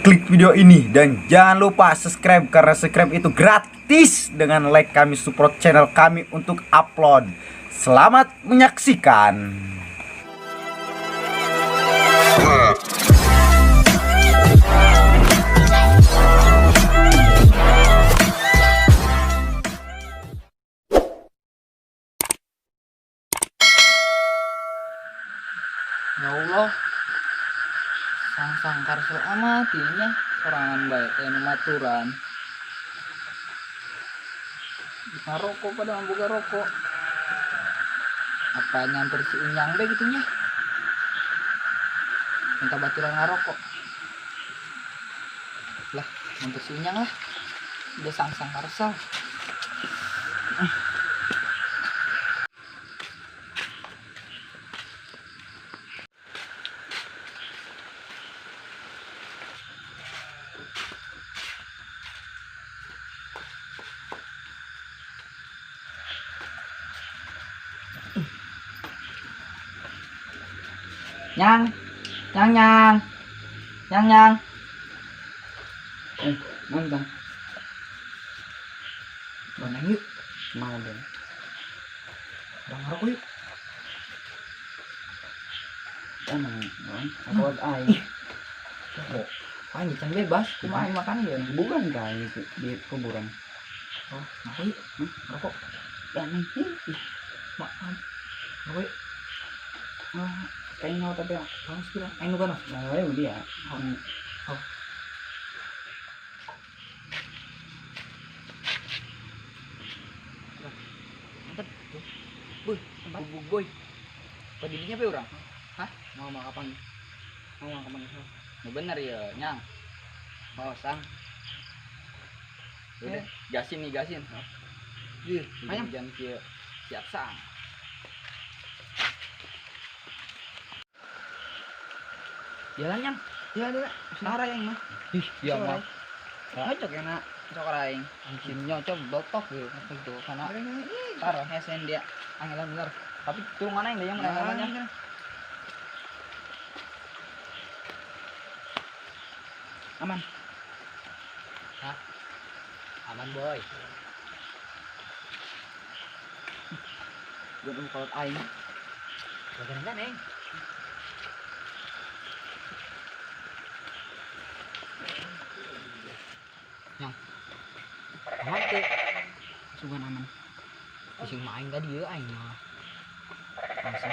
klik video ini dan jangan lupa subscribe karena subscribe itu gratis. Dengan like kami support channel kami untuk upload. Selamat menyaksikan. Ya Allah, sang karsel amatinya sorangan baik anu maturan. Ngarokok pada membuka rokok. Apa nyamper si Unyang deh gitunya. Minta baturan ngarokok. Lah, nyamper si Unyang lah. Udah sang karsel. Nyang. Mantap. Mana yuk? Mau dong. Bang ngarokok yuk. Emang, aku air. Oh, aing can bebas, cuma aing makan ya. Bukan kali di kuburan. Oh, ngarokok yuk. Ngarokok. Jangan Makan. Ngarokok yuk. kayaknya mau tapi Panas kira. Aing nu kana. nah ya dia. Oh. Mantap tuh. Boy, bubuk boy. Padidinya pe urang? Hah? Mau kapan? Mau kapan? Nu bener ya, Nyang. Mau sang. Udah, gasin nih, gasin. Ih, ayam jangan kieu siap sang. Jalan Nyang. Iya. Nara yang mah. Ih, iya mah. Cocok ya nak. Cocok aing. Anjing nyocok botok gitu. Itu karena taruh hesen dia angelan bener. Tapi turungan aing yang mereka. Aman. Hah? Aman boy. Gue mau kolot aing. Bagaimana neng? Yang aman tuh. Sugan aman. Ising main tadi ya aing mah. Masa.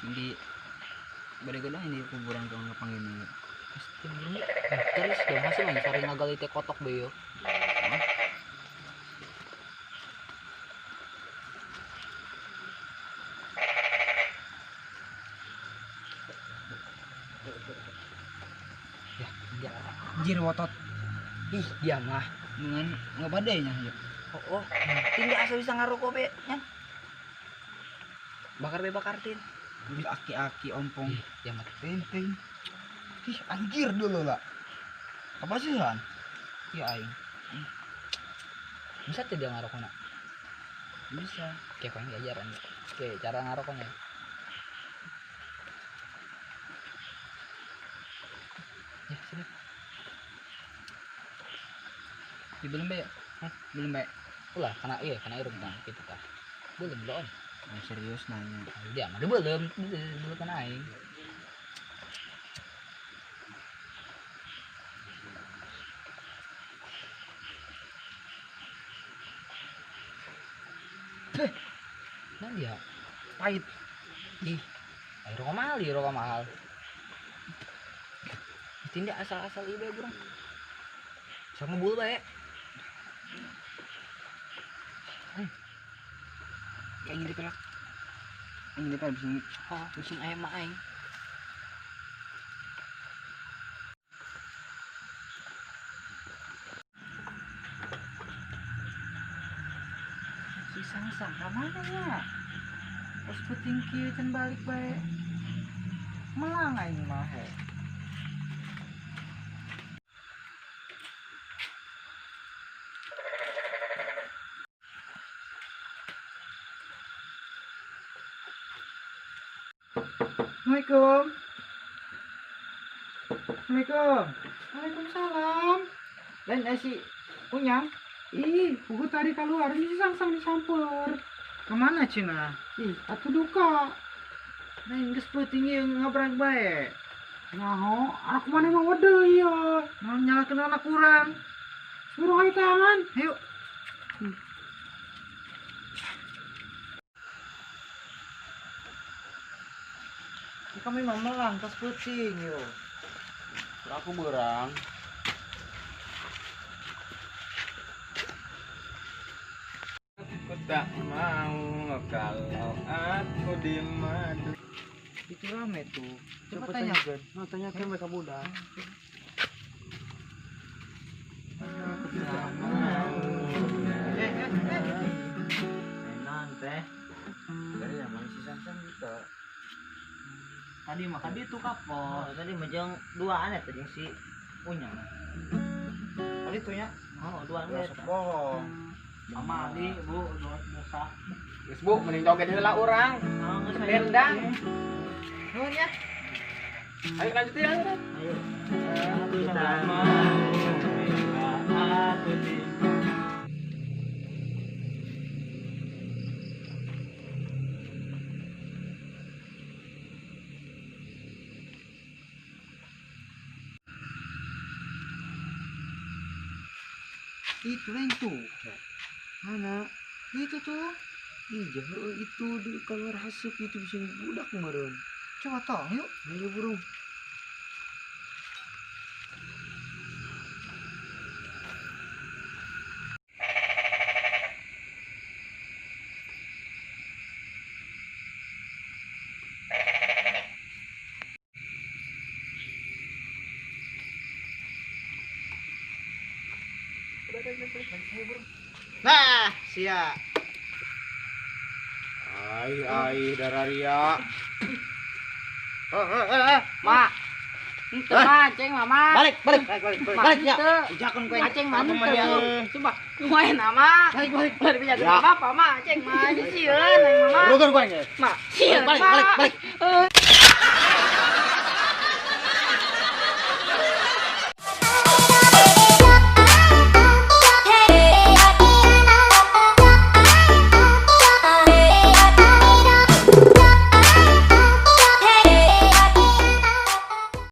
Sing di bade geulah ini kuburan kang ngapanggil ini. Pasti belum. Terus dong masih main sari ngagali teh kotok bae yo. Ya, anjir wotot. Ih, dia mah dengan ngebadainya ya. Oh, tinggal asal bisa ngarokok be, Nyang. Bakar tin. Wih, aki-aki ompong. Ya mah Penting. Ih, anjir dulu lah. Apa sih Han? ya aing. Bisa tuh dia ngarokok nak. Bisa. Kayak pengen diajaran. Oke, cara ngarokoknya. Ya, sini. Belum be. Hah? Belum be. Ulah, kena irung kan gitu tah. Belum. Serius nanya. Dia mah belum kena aing. Nah dia pahit. Ih, rokok mahal. Tindak asal-asal ieu bae urang. Sok ngebul bae. Kayak gini pelak. Ini pak bising. Oh, pusing ayam mah aing. Si sang mana ya? Pas puting kieu can balik bae. Melang aing mah he. Assalamualaikum. Assalamualaikum. Waalaikumsalam. Dan si Unyang? Ih, aku tadi keluar ini sang disamper. Kemana Cina? Ih, atuh duka. Nah, geus peuting ieu ngabrak bae. Naho, anak mana mah wede ieu. Mau nyalakeun anak urang. Suruh hai tangan. Ayo. Kami memelang tas peuting yo. Aku berang. Aku tak mau kalau aku di madu. Itu rame tuh. Coba tanyakan. tanyakan mereka muda. Teh. Dari yang mana si Samsung gitu. Tadi makan di itu kapal. Tadi majang duaan ya tadi si Unyang. Tadi tuh nya. Oh, duaan ya. Bohong. Mama di Bu, dosa. Geus Bu, mending joget heula urang. Oh, geus Dendang. Nuhun ya. Ayo lanjutin ya. Ayo. Kita mau bila aku di Itu lain tuh. Mana? Itu tuh. Iya, itu di kamar hasep itu bisa budak kemarin. Coba tong yuk. Ayo burung. Nah, sia. Ai dararia. Mak. Itu mah ceng mama. Balik ya. Ujakan gue. Aceng mah mana teu. ya? Coba lumayan nama. Balik. Bari bisa Ya. apa mah ceng mah sieun mama. Rugun gua nya. Mak, sieun Balik. Eh,